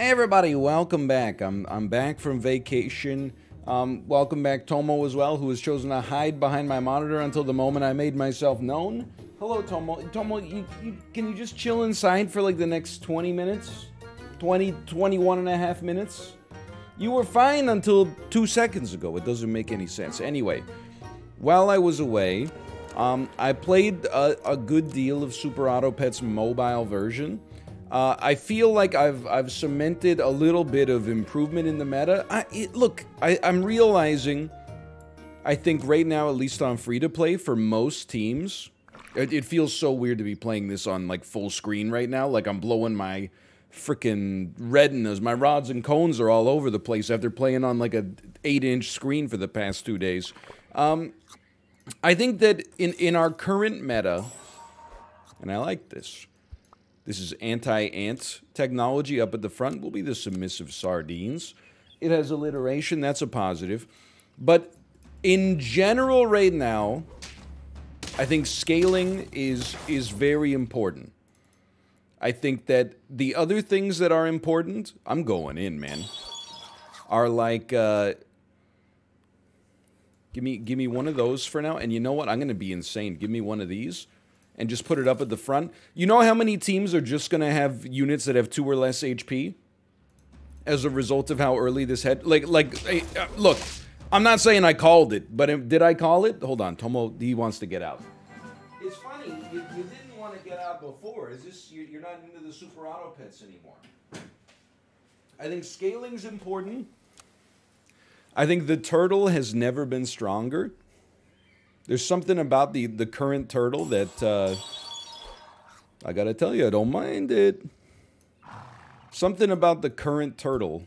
Hey everybody, welcome back. I'm back from vacation. Welcome back Tomo as well, who has chosen to hide behind my monitor until the moment I made myself known. Hello Tomo. Tomo, can you just chill inside for like the next 20 minutes? 21 and a half minutes? You were fine until 2 seconds ago. It doesn't make any sense. Anyway, while I was away, I played a good deal of Super Auto Pet's mobile version. I feel like I've cemented a little bit of improvement in the meta. I'm realizing, I think right now, at least on free-to-play, for most teams, it feels so weird to be playing this on, like, full screen right now. Like, I'm blowing my frickin' retinas. My rods and cones are all over the place after playing on, like, a 8-inch screen for the past 2 days. I think that in our current meta, and I like this, this is anti-ant technology up at the front, will be the submissive sardines. It has alliteration, that's a positive. But in general right now, I think scaling is very important. I think that the other things that are important, I'm going in, man, are like, give me one of those for now, and you know what, I'm gonna be insane. Give me one of these. And just put it up at the front. You know how many teams are just going to have units that have 2 or less HP? As a result of how early this had... Hey, look, I'm not saying I called it, but did I call it? Hold on, Tomo, he wants to get out. It's funny, you didn't want to get out before. Is this... You're not into the Super Auto Pets anymore. I think scaling's important. I think the turtle has never been stronger. There's something about the current turtle that, I gotta tell you, I don't mind it. Something about the current turtle.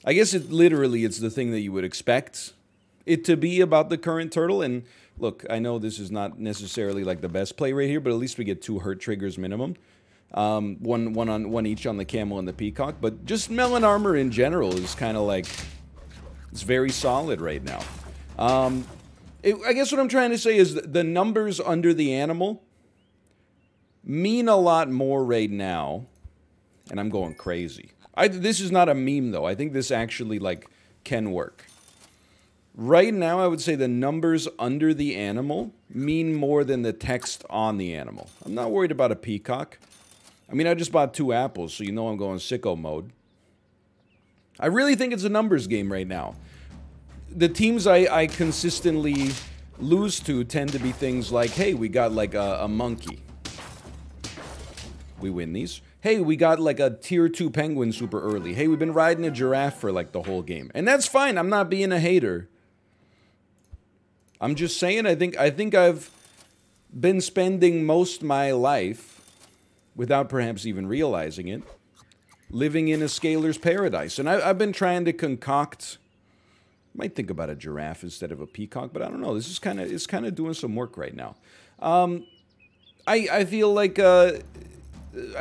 I guess it's the thing that you would expect it to be about the current turtle. And look, I know this is not necessarily like the best play right here, but at least we get 2 hurt triggers minimum. One each on the camel and the peacock. But just melon armor in general is kind of like, it's very solid right now. I guess what I'm trying to say is the numbers under the animal mean a lot more right now, and I'm going crazy. This is not a meme, though. I think this actually, like, can work. Right now, I would say the numbers under the animal mean more than the text on the animal. I'm not worried about a peacock. I mean, I just bought 2 apples, so you know I'm going sicko mode. I really think it's a numbers game right now. The teams I consistently lose to tend to be things like, hey, we got like a monkey. We win these. Hey, we got like a tier 2 penguin super early. Hey, we've been riding a giraffe for like the whole game. And that's fine. I'm not being a hater. I'm just saying I think I've been spending most my life, without perhaps even realizing it, living in a scaler's paradise. And I've been trying to concoct... Might think about a giraffe instead of a peacock, but I don't know. This is it's kind of doing some work right now. I feel like I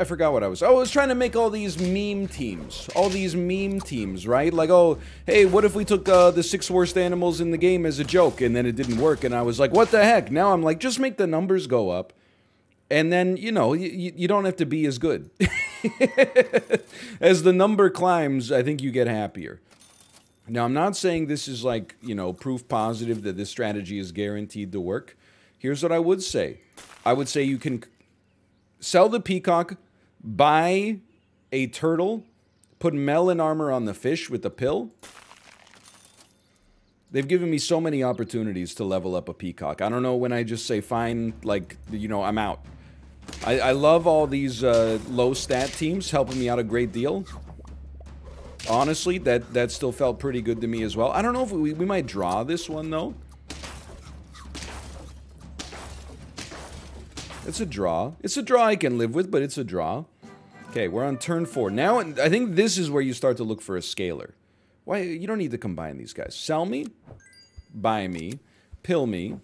forgot what I was. Oh, I was trying to make all these meme teams. All these meme teams, right? Like, oh, hey, what if we took the 6 worst animals in the game as a joke, and then it didn't work, and I was like, what the heck? Now I'm like, just make the numbers go up, and then, you know, you don't have to be as good. As the number climbs, I think you get happier. Now, I'm not saying this is like, you know, proof positive that this strategy is guaranteed to work. Here's what I would say. I would say you can sell the peacock, buy a turtle, put melon armor on the fish with the pill. They've given me so many opportunities to level up a peacock. I don't know when I just say, fine, like, you know, I'm out. I love all these low stat teams helping me out a great deal. Honestly, that still felt pretty good to me as well. I don't know if we might draw this one, though. It's a draw. It's a draw I can live with, but it's a draw. Okay, we're on turn 4. Now, I think this is where you start to look for a scaler. Why? You don't need to combine these guys. Sell me, buy me, pill me.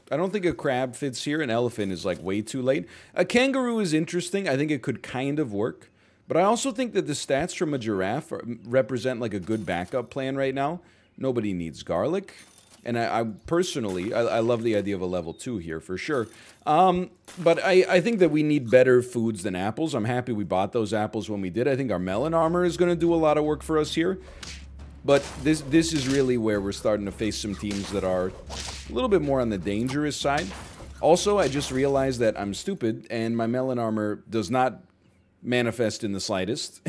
I don't think a crab fits here. An elephant is, like, way too late. A kangaroo is interesting. I think it could kind of work. But I also think that the stats from a giraffe represent like a good backup plan right now. Nobody needs garlic. And I personally, I love the idea of a level 2 here, for sure. But I think that we need better foods than apples. I'm happy we bought those apples when we did. I think our melon armor is going to do a lot of work for us here. But this is really where we're starting to face some teams that are a little bit more on the dangerous side. Also, I just realized that I'm stupid, and my melon armor does not manifest in the slightest.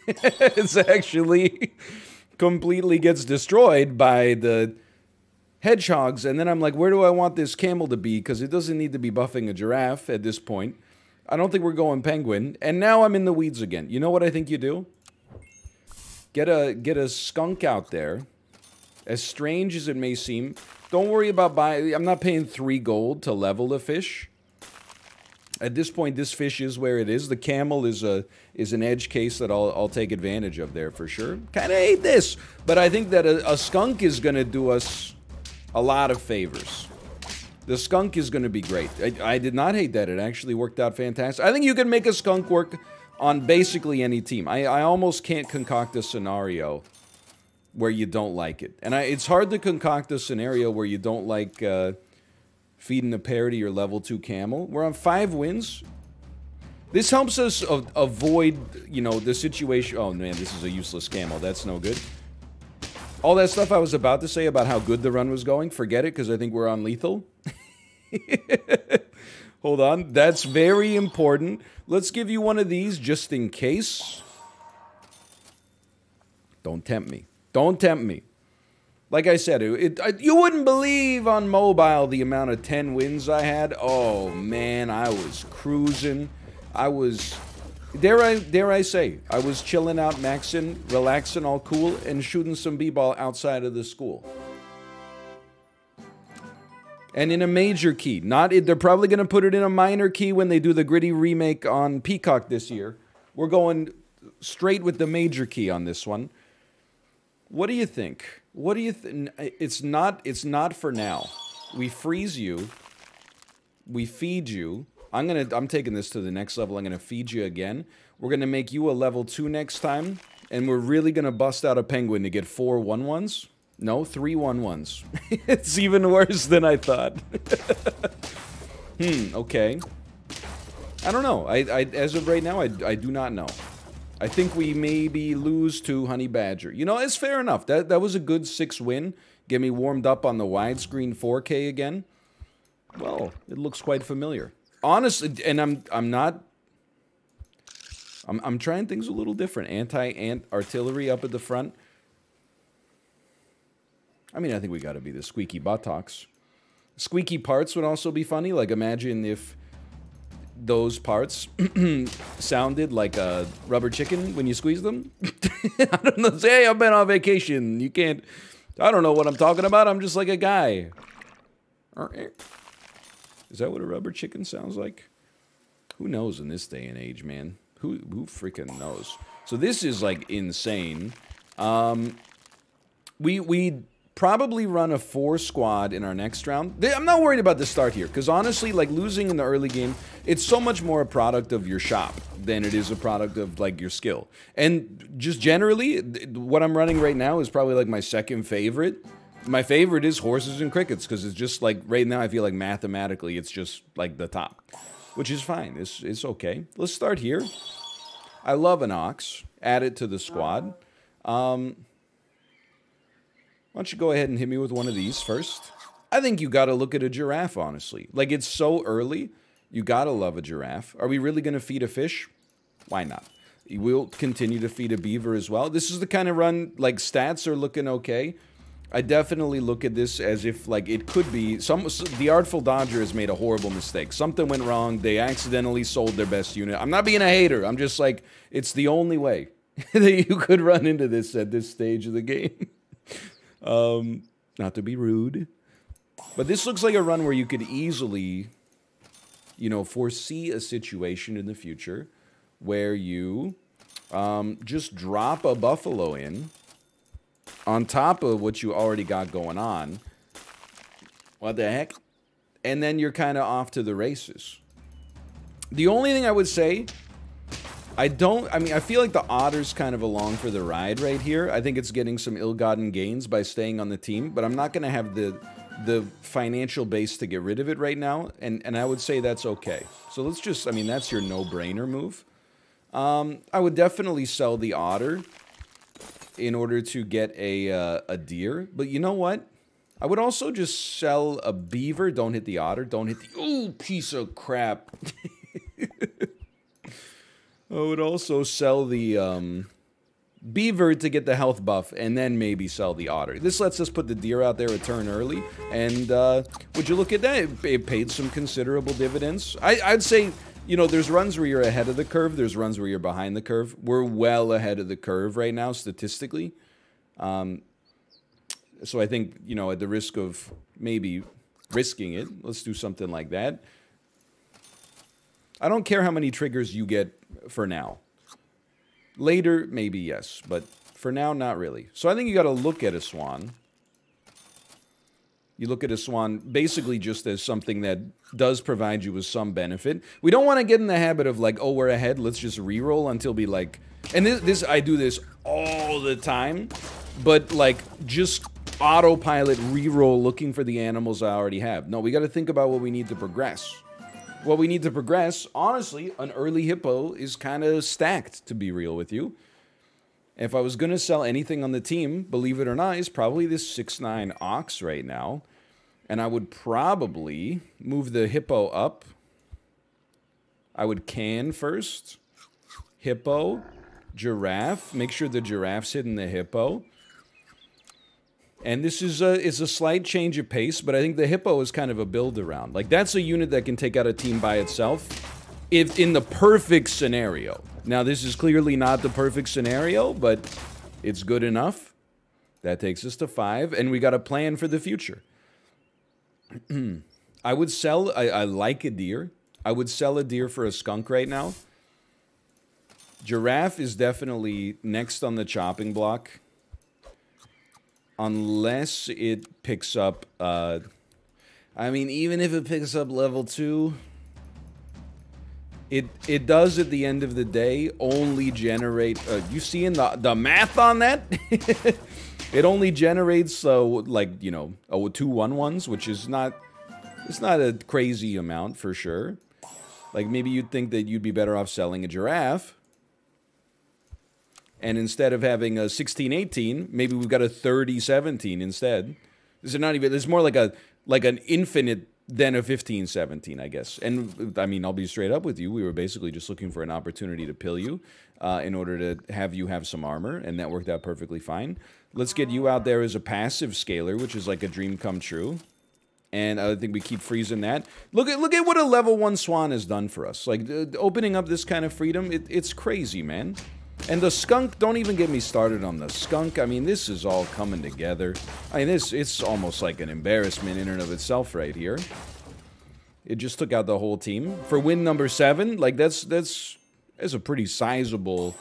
It's actually completely gets destroyed by the hedgehogs, and then I'm like, where do I want this camel to be? Because it doesn't need to be buffing a giraffe at this point. I don't think we're going penguin, and now I'm in the weeds again. You know what I think you do? Get a skunk out there. As strange as it may seem, don't worry about buying. I'm not paying 3 gold to level a fish. At this point, this fish is where it is. The camel is an edge case that I'll take advantage of there for sure. Kind of hate this, but I think that a skunk is going to do us a lot of favors. The skunk is going to be great. I did not hate that. It actually worked out fantastic. I think you can make a skunk work on basically any team. I almost can't concoct a scenario where you don't like it. And it's hard to concoct a scenario where you don't like feeding a parity or level 2 camel. We're on 5 wins. This helps us avoid, you know, the situation. Oh man, this is a useless camel. That's no good. All that stuff I was about to say about how good the run was going, forget it, because I think we're on lethal. Hold on. That's very important. Let's give you one of these just in case. Don't tempt me. Don't tempt me. Like I said, you wouldn't believe on mobile the amount of 10 wins I had. Oh, man, I was cruising. I was, dare I say, I was chilling out, maxing, relaxing, all cool, and shooting some b-ball outside of the school. And in a major key. They're probably going to put it in a minor key when they do the gritty remake on Peacock this year. We're going straight with the major key on this one. What do you think? What do you think? It's not for now. We freeze you. We feed you. I'm taking this to the next level. I'm gonna feed you again. We're gonna make you a level 2 next time, and we're really gonna bust out a penguin to get 4 1-1s. No, 3 1-1s. It's even worse than I thought. Okay. I don't know. As of right now, I do not know. I think we maybe lose to Honey Badger. You know, it's fair enough. That was a good 6 win. Get me warmed up on the widescreen 4K again. Well, it looks quite familiar. Honestly, and I'm trying things a little different. Anti-ant artillery up at the front. I mean, I think we got to be the squeaky buttocks. Squeaky parts would also be funny. Like, imagine if those parts sounded like a rubber chicken when you squeeze them. I don't know. Say, hey, I've been on vacation. You can't. I don't know what I'm talking about. I'm just like a guy. Is that what a rubber chicken sounds like? Who knows in this day and age, man? Who freaking knows? So this is like insane. We probably run a 4 squad in our next round. I'm not worried about the start here, because honestly, like, losing in the early game, it's so much more a product of your shop than it is a product of, like, your skill. And just generally, what I'm running right now is probably, like, my second favorite. My favorite is horses and crickets, because it's just, like, right now I feel like mathematically it's just, like, the top. Which is fine. It's okay. Let's start here. I love an ox. Add it to the squad. Why don't you go ahead and hit me with one of these first? I think you gotta look at a giraffe, honestly. Like, it's so early, you gotta love a giraffe. Are we really gonna feed a fish? Why not? We'll continue to feed a beaver as well. This is the kind of run, like, stats are looking okay. I definitely look at this as if, like, it could be... The Artful Dodger has made a horrible mistake. Something went wrong. They accidentally sold their best unit. I'm not being a hater. I'm just like, it's the only way that you could run into this at this stage of the game. Not to be rude, but this looks like a run where you could easily, you know, foresee a situation in the future where you just drop a buffalo in on top of what you already got going on. What the heck? And then you're kind of off to the races. The only thing I would say I mean, I feel like the Otter's kind of along for the ride right here. I think it's getting some ill-gotten gains by staying on the team, but I'm not going to have the financial base to get rid of it right now, and I would say that's okay. So let's just, I mean, that's your no-brainer move. I would definitely sell the Otter in order to get a deer, but you know what? I would also just sell a beaver. Don't hit the Otter. Don't hit the... Ooh, piece of crap. I would also sell the beaver to get the health buff, and then maybe sell the Otter. This lets us put the deer out there a turn early, and would you look at that? It paid some considerable dividends. I'd say, you know, there's runs where you're ahead of the curve, there's runs where you're behind the curve. We're well ahead of the curve right now, statistically. So I think, you know, at the risk of maybe risking it, let's do something like that. I don't care how many triggers you get for now. Later, maybe yes, but for now, not really. So I think you got to look at a swan. You look at a swan basically just as something that does provide you with some benefit. We don't want to get in the habit of like, oh, we're ahead, let's just reroll until we like... And this I do this all the time, but like just autopilot reroll looking for the animals I already have. No, we got to think about what we need to progress. What we need to progress, honestly, an early hippo is kind of stacked, to be real with you. If I was going to sell anything on the team, believe it or not, is probably this 6'9" ox right now. And I would probably move the hippo up. I would can first. Hippo. Giraffe. Make sure the giraffe's hitting the hippo. And this is a slight change of pace, but I think the hippo is kind of a build-around. Like, that's a unit that can take out a team by itself, if in the perfect scenario. Now, this is clearly not the perfect scenario, but it's good enough. That takes us to 5, and we got a plan for the future. I would sell... I like a deer. I would sell a deer for a skunk right now. Giraffe is definitely next on the chopping block. Unless it picks up, I mean, even if it picks up level 2, it does at the end of the day only generate, you seeing the math on that? It only generates, like, you know, 2 1-1s, which is not, it's not a crazy amount for sure. Like, maybe you'd think that you'd be better off selling a giraffe. And instead of having a 16-18, maybe we've got a 30-17 instead. Is it not even? It's more like an infinite than a 15-17, I guess. And I mean, I'll be straight up with you. We were basically just looking for an opportunity to pill you in order to have you have some armor, and that worked out perfectly fine. Let's get you out there as a passive scaler, which is like a dream come true. And I think we keep freezing that. Look at what a level 1 swan has done for us. Like opening up this kind of freedom, it's crazy, man. And the skunk, don't even get me started on the skunk. I mean, this is all coming together. I mean, it's almost like an embarrassment in and of itself right here. It just took out the whole team. For win number 7, like, that's a pretty sizable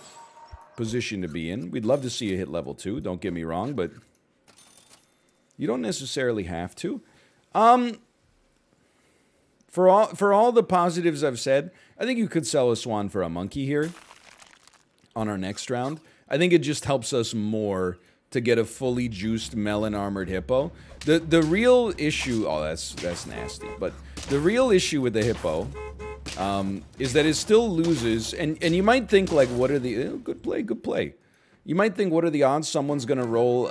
position to be in. We'd love to see you hit level 2, don't get me wrong, but you don't necessarily have to. For all the positives I've said, I think you could sell a swan for a monkey here. On our next round. I think it just helps us more to get a fully juiced melon armored hippo. The real issue, oh, that's nasty, but the real issue with the hippo is that it still loses, and you might think like, what are the good play. You might think, what are the odds someone's gonna roll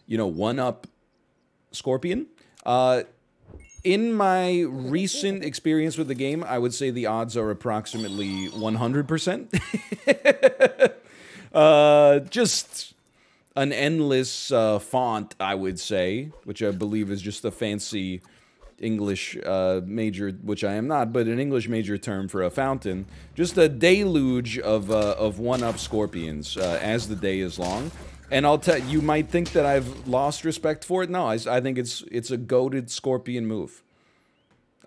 you know, 1-up Scorpion? In my recent experience with the game, I would say the odds are approximately 100%. Just an endless font, I would say, which I believe is just a fancy English major, which I am not, but an English major term for a fountain. Just a deluge of 1-up Scorpions as the day is long. And I'll tell you, might think that I've lost respect for it. No, I think it's a goated Scorpion move.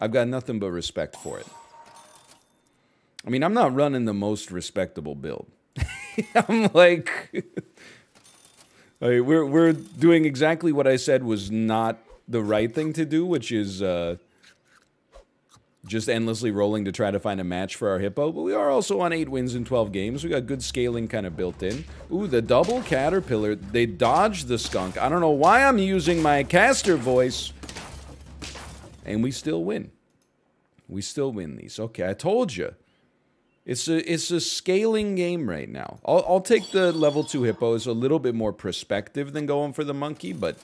I've got nothing but respect for it. I mean, I'm not running the most respectable build. I'm like, we're doing exactly what I said was not the right thing to do, which is just endlessly rolling to try to find a match for our hippo. But we are also on 8 wins in 12 games. We got good scaling kind of built in. Ooh, the double caterpillar. They dodged the skunk. I don't know why I'm using my caster voice. And we still win. We still win these. Okay, I told you. It's a scaling game right now. I'll take the level 2 hippo. It's a little bit more perspective than going for the monkey, but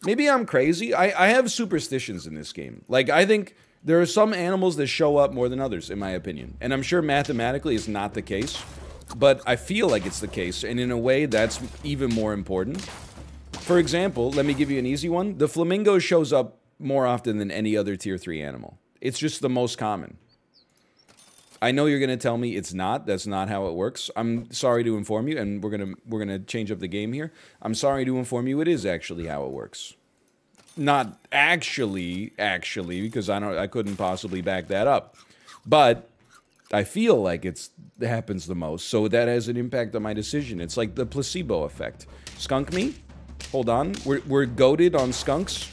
maybe I'm crazy. I have superstitions in this game. Like, I think there are some animals that show up more than others, in my opinion. And I'm sure mathematically it's not the case, but I feel like it's the case, and in a way that's even more important. For example, let me give you an easy one. The flamingo shows up more often than any other tier 3 animal. It's just the most common. I know you're gonna tell me it's not. That's not how it works. I'm sorry to inform you, and we're gonna change up the game here. I'm sorry to inform you it is actually how it works. Not actually, because I couldn't possibly back that up. But I feel like it happens the most, so that has an impact on my decision. It's like the placebo effect. Skunk me? Hold on. We're goated on skunks.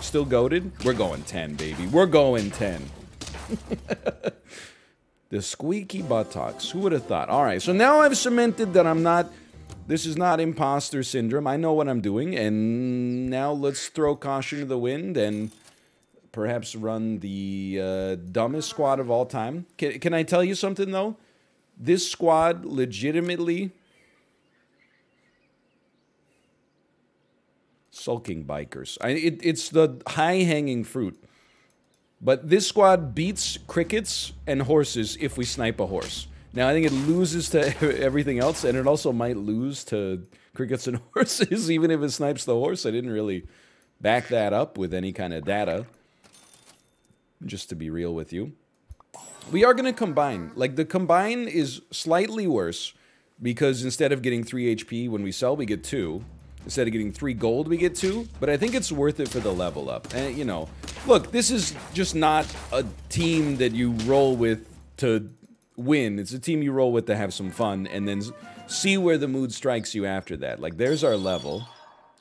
Still goated? We're going 10, baby. We're going 10. The squeaky buttocks. Who would have thought? All right, so now I've cemented that I'm not... This is not imposter syndrome. I know what I'm doing, and now let's throw caution to the wind and perhaps run the dumbest squad of all time. Can I tell you something, though? This squad legitimately... Sulking bikers. It's the high-hanging fruit. But this squad beats crickets and horses if we snipe a horse. Now, I think it loses to everything else, and it also might lose to crickets and horses, even if it snipes the horse. I didn't really back that up with any kind of data, just to be real with you. We are going to combine. Like, the combine is slightly worse, because instead of getting 3 HP when we sell, we get 2. Instead of getting 3 gold, we get 2. But I think it's worth it for the level up. And, you know, look, this is just not a team that you roll with to win. It's a team you roll with to have some fun and then see where the mood strikes you after that. Like, there's our level.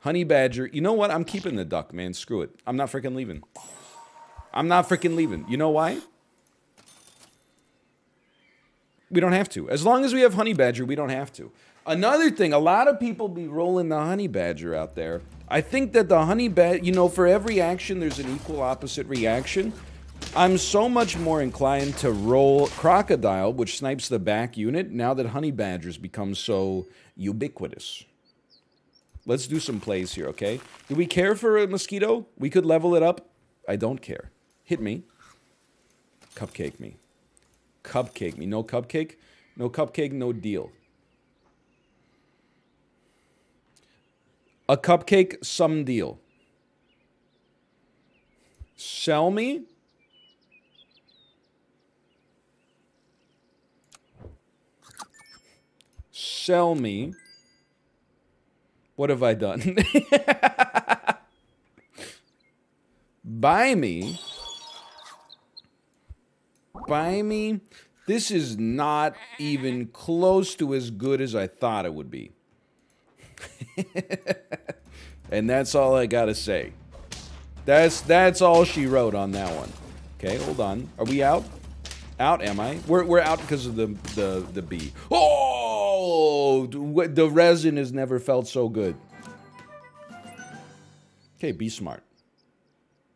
Honey badger. You know what? I'm keeping the duck, man. Screw it. I'm not freaking leaving. I'm not freaking leaving. You know why? We don't have to. As long as we have honey badger, we don't have to. Another thing, a lot of people be rolling the honey badger out there. I think that the honey badger, you know, for every action, there's an equal opposite reaction. I'm so much more inclined to roll crocodile, which snipes the back unit, now that honey badgers become so ubiquitous. Let's do some plays here, okay? Do we care for a mosquito? We could level it up. I don't care. Hit me. Cupcake me. Cupcake me. No cupcake? No cupcake, no deal. A cupcake, some deal. Sell me? Sell me? What have I done? Buy me? Buy me? This is not even close to as good as I thought it would be. And that's all I gotta say. That's all she wrote on that one. Okay, hold on. Are we out? Out, am I? We're out because of the bee. Oh! The resin has never felt so good. Okay, be smart.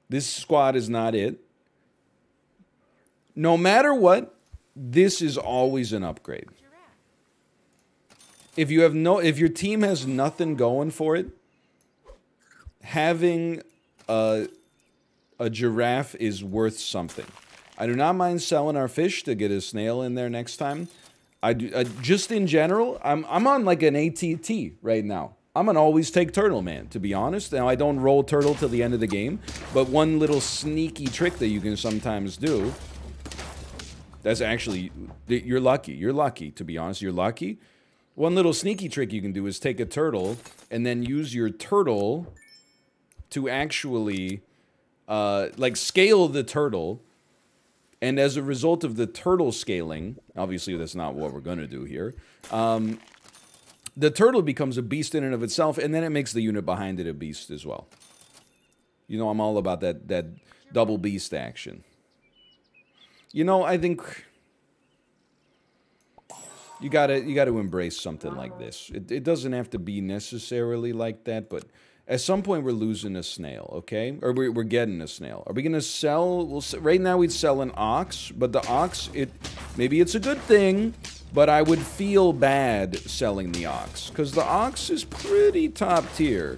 This squad is not it. No matter what, this is always an upgrade. If your team has nothing going for it, having a giraffe is worth something. I do not mind selling our fish to get a snail in there next time. I do just in general. I'm on like an ATT right now. I'm an always take turtle man, to be honest. Now I don't roll turtle till the end of the game, but one little sneaky trick that you can sometimes do. That's actually, you're lucky. You're lucky, to be honest. You're lucky. One little sneaky trick you can do is take a turtle and then use your turtle to actually, like, scale the turtle. And as a result of the turtle scaling, obviously that's not what we're going to do here, the turtle becomes a beast in and of itself, and then it makes the unit behind it a beast as well. You know, I'm all about that double beast action. You know, I think you gotta embrace something like this. It doesn't have to be necessarily like that, but at some point we're losing a snail, okay? Or we're getting a snail. Are we gonna sell? Right now we'd sell an ox, but the ox, maybe it's a good thing, but I would feel bad selling the ox because the ox is pretty top tier.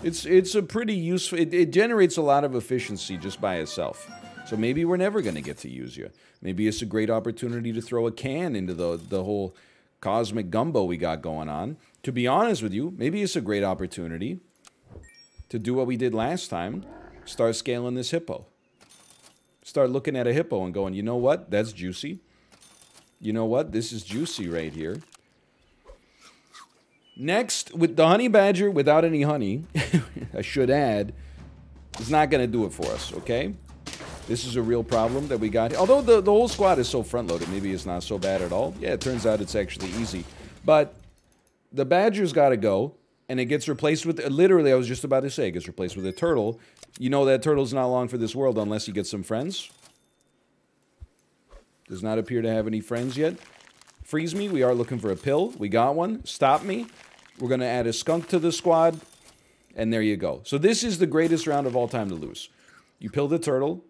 It's a pretty useful. It generates a lot of efficiency just by itself. So maybe we're never going to get to use you. Maybe it's a great opportunity to throw a can into the whole cosmic gumbo we got going on. To be honest with you, maybe it's a great opportunity to do what we did last time. Start scaling this hippo. Start looking at a hippo and going, you know what? That's juicy. You know what? This is juicy right here. Next, with the honey badger without any honey, I should add, is not going to do it for us, okay? This is a real problem that we got. Although the whole squad is so front-loaded, maybe it's not so bad at all. Yeah, it turns out it's actually easy. But the badger's got to go, and it gets replaced with... Literally, I was just about to say, it gets replaced with a turtle. You know that turtle's not long for this world unless you get some friends. Does not appear to have any friends yet. Freeze me. We are looking for a pill. We got one. Stop me. We're going to add a skunk to the squad. And there you go. So this is the greatest round of all time to lose. You pill the turtle.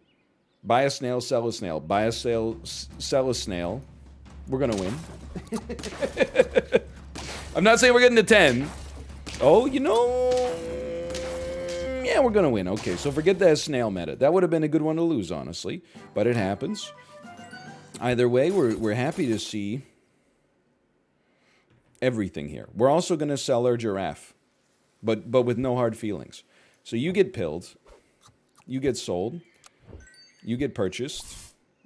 Buy a snail, sell a snail. Buy a snail, sell a snail. We're going to win. I'm not saying we're getting to 10. Oh, you know... Yeah, we're going to win. Okay, so forget that snail meta. That would have been a good one to lose, honestly. But it happens. Either way, we're happy to see everything here. We're also going to sell our giraffe. But with no hard feelings. So you get pilled. You get sold. You get purchased.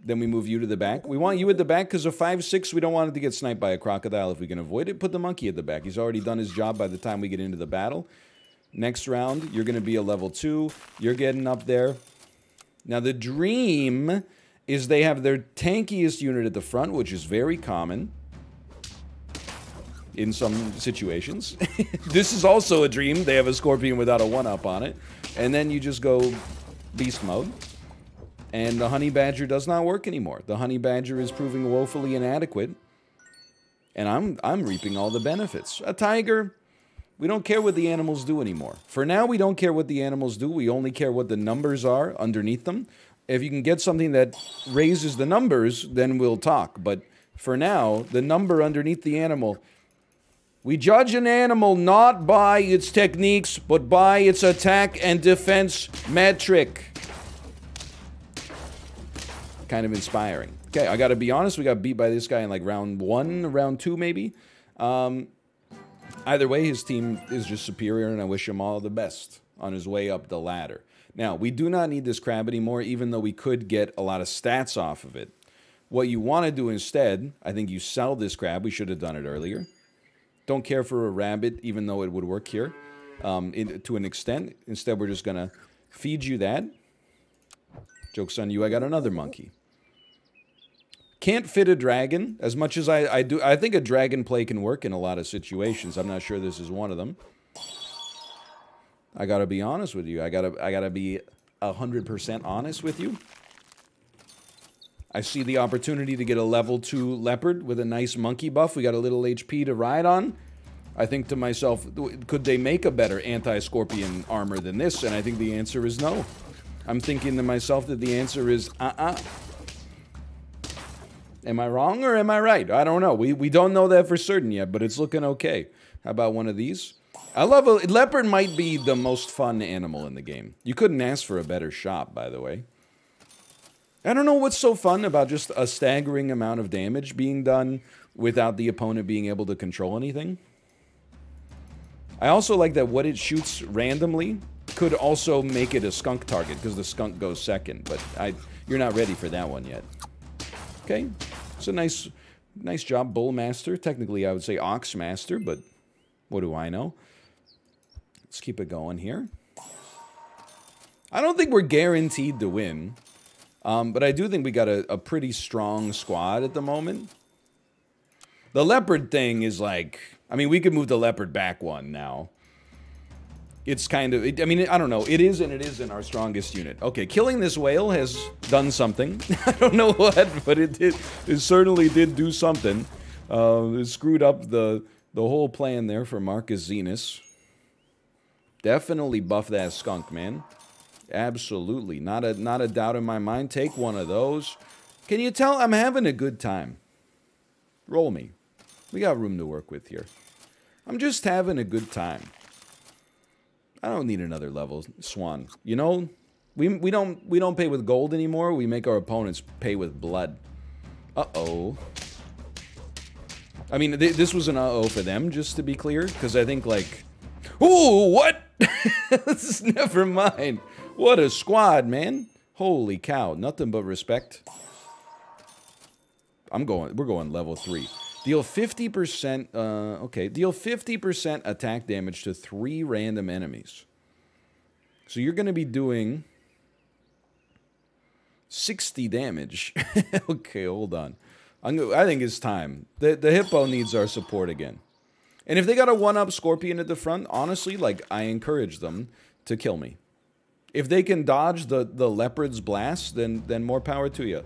Then we move you to the back. We want you at the back because of 5-6. We don't want it to get sniped by a crocodile if we can avoid it. Put the monkey at the back. He's already done his job by the time we get into the battle. Next round, you're going to be a level 2. You're getting up there. Now, the dream is they have their tankiest unit at the front, which is very common in some situations. This is also a dream. They have a scorpion without a 1-up on it. And then you just go beast mode. And the honey badger does not work anymore. The honey badger is proving woefully inadequate. And I'm reaping all the benefits. A tiger, we don't care what the animals do anymore. For now, we don't care what the animals do. We only care what the numbers are underneath them. If you can get something that raises the numbers, then we'll talk. But for now, the number underneath the animal... We judge an animal not by its techniques, but by its attack and defense metric. Kind of inspiring. Okay, I gotta be honest, we got beat by this guy in like round 1, round 2 maybe. Either way, his team is just superior, and I wish him all the best on his way up the ladder. Now, we do not need this crab anymore, even though we could get a lot of stats off of it. What you want to do instead, I think you sell this crab. We should have done it earlier. Don't care for a rabbit, even though it would work here to an extent. Instead, we're just going to feed you that. Joke's on you, I got another monkey. Can't fit a dragon as much as I do. I think a dragon play can work in a lot of situations. I'm not sure this is one of them. I got to be honest with you. I gotta be 100% honest with you. I see the opportunity to get a level 2 leopard with a nice monkey buff. We got a little HP to ride on. I think to myself, could they make a better anti-scorpion armor than this? And I think the answer is no. I'm thinking to myself that the answer is Am I wrong or am I right? I don't know. We don't know that for certain yet, but it's looking okay. How about one of these? I love a leopard. Might be the most fun animal in the game. You couldn't ask for a better shop, by the way. I don't know what's so fun about just a staggering amount of damage being done without the opponent being able to control anything. I also like that what it shoots randomly could also make it a skunk target, because the skunk goes second, but you're not ready for that one yet. Okay, it's a nice job, Bull Master. Technically, I would say Ox Master, but what do I know? Let's keep it going here. I don't think we're guaranteed to win. But I do think we got a pretty strong squad at the moment. The leopard thing is like... I mean, we could move the leopard back one now. it's kind of, I mean, I don't know. It is and it isn't our strongest unit. Okay, killing this whale has done something. I don't know what, but it did. It certainly did do something. It screwed up the whole plan there for Marcus Zenus. Definitely buff that skunk, man. Absolutely. Not a doubt in my mind. Take one of those. Can you tell I'm having a good time? Roll me. We got room to work with here. I'm just having a good time. I don't need another level swan. You know, we don't pay with gold anymore. We make our opponents pay with blood. Uh-oh. I mean, this was an uh-oh for them, just to be clear, because I think, like... Ooh, what? Never mind. What a squad, man. Holy cow. Nothing but respect. We're going level 3. Deal 50%, okay. Deal 50% attack damage to 3 random enemies. So you're going to be doing 60 damage. Okay, hold on. I think it's time. The hippo needs our support again. And if they got a 1-up scorpion at the front, honestly, like, I encourage them to kill me. If they can dodge the leopard's blast, then more power to you.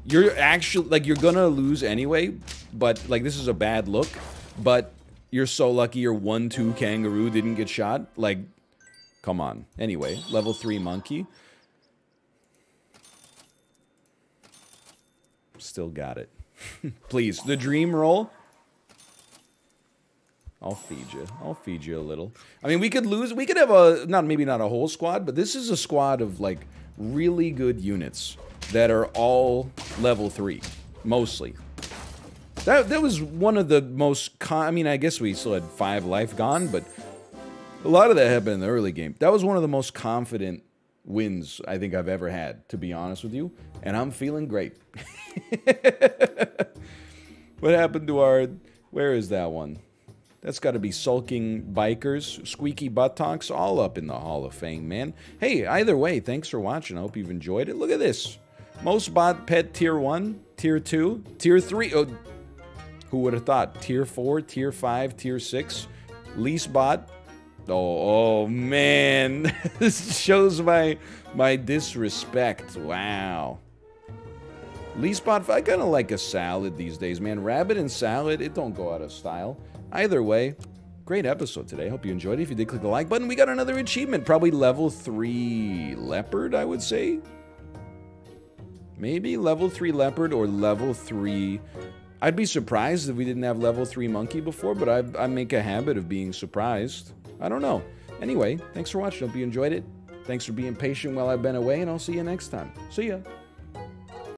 You're actually, like, you're gonna lose anyway, but, like, this is a bad look, but you're so lucky your 1-2 kangaroo didn't get shot. Like, come on. Anyway, level 3 monkey. Still got it. Please, the dream roll. I'll feed you. I'll feed you a little. I mean, we could lose. We could have maybe not a whole squad, but this is a squad of, like, really good units that are all level 3, mostly. That was one of the most, I mean, I guess we still had 5 life gone, but a lot of that happened in the early game. That was one of the most confident wins I think I've ever had, to be honest with you, and I'm feeling great. What happened to our, where is that one? That's got to be sulking bikers, squeaky buttocks, all up in the Hall of Fame, man. Hey, either way, thanks for watching. I hope you've enjoyed it. Look at this. Most bot pet tier 1, tier 2, tier 3. Oh, who would have thought? Tier 4, tier 5, tier 6. Least bot. Oh man. This shows my disrespect. Wow. Least bot, I kind of like a salad these days, man. Rabbit and salad, it don't go out of style. Either way, great episode today. Hope you enjoyed it. If you did, click the like button. We got another achievement. Probably level 3 leopard, I would say. Maybe level 3 leopard or level 3... I'd be surprised if we didn't have level 3 monkey before, but I make a habit of being surprised. I don't know. Anyway, thanks for watching. Hope you enjoyed it. Thanks for being patient while I've been away, and I'll see you next time. See ya.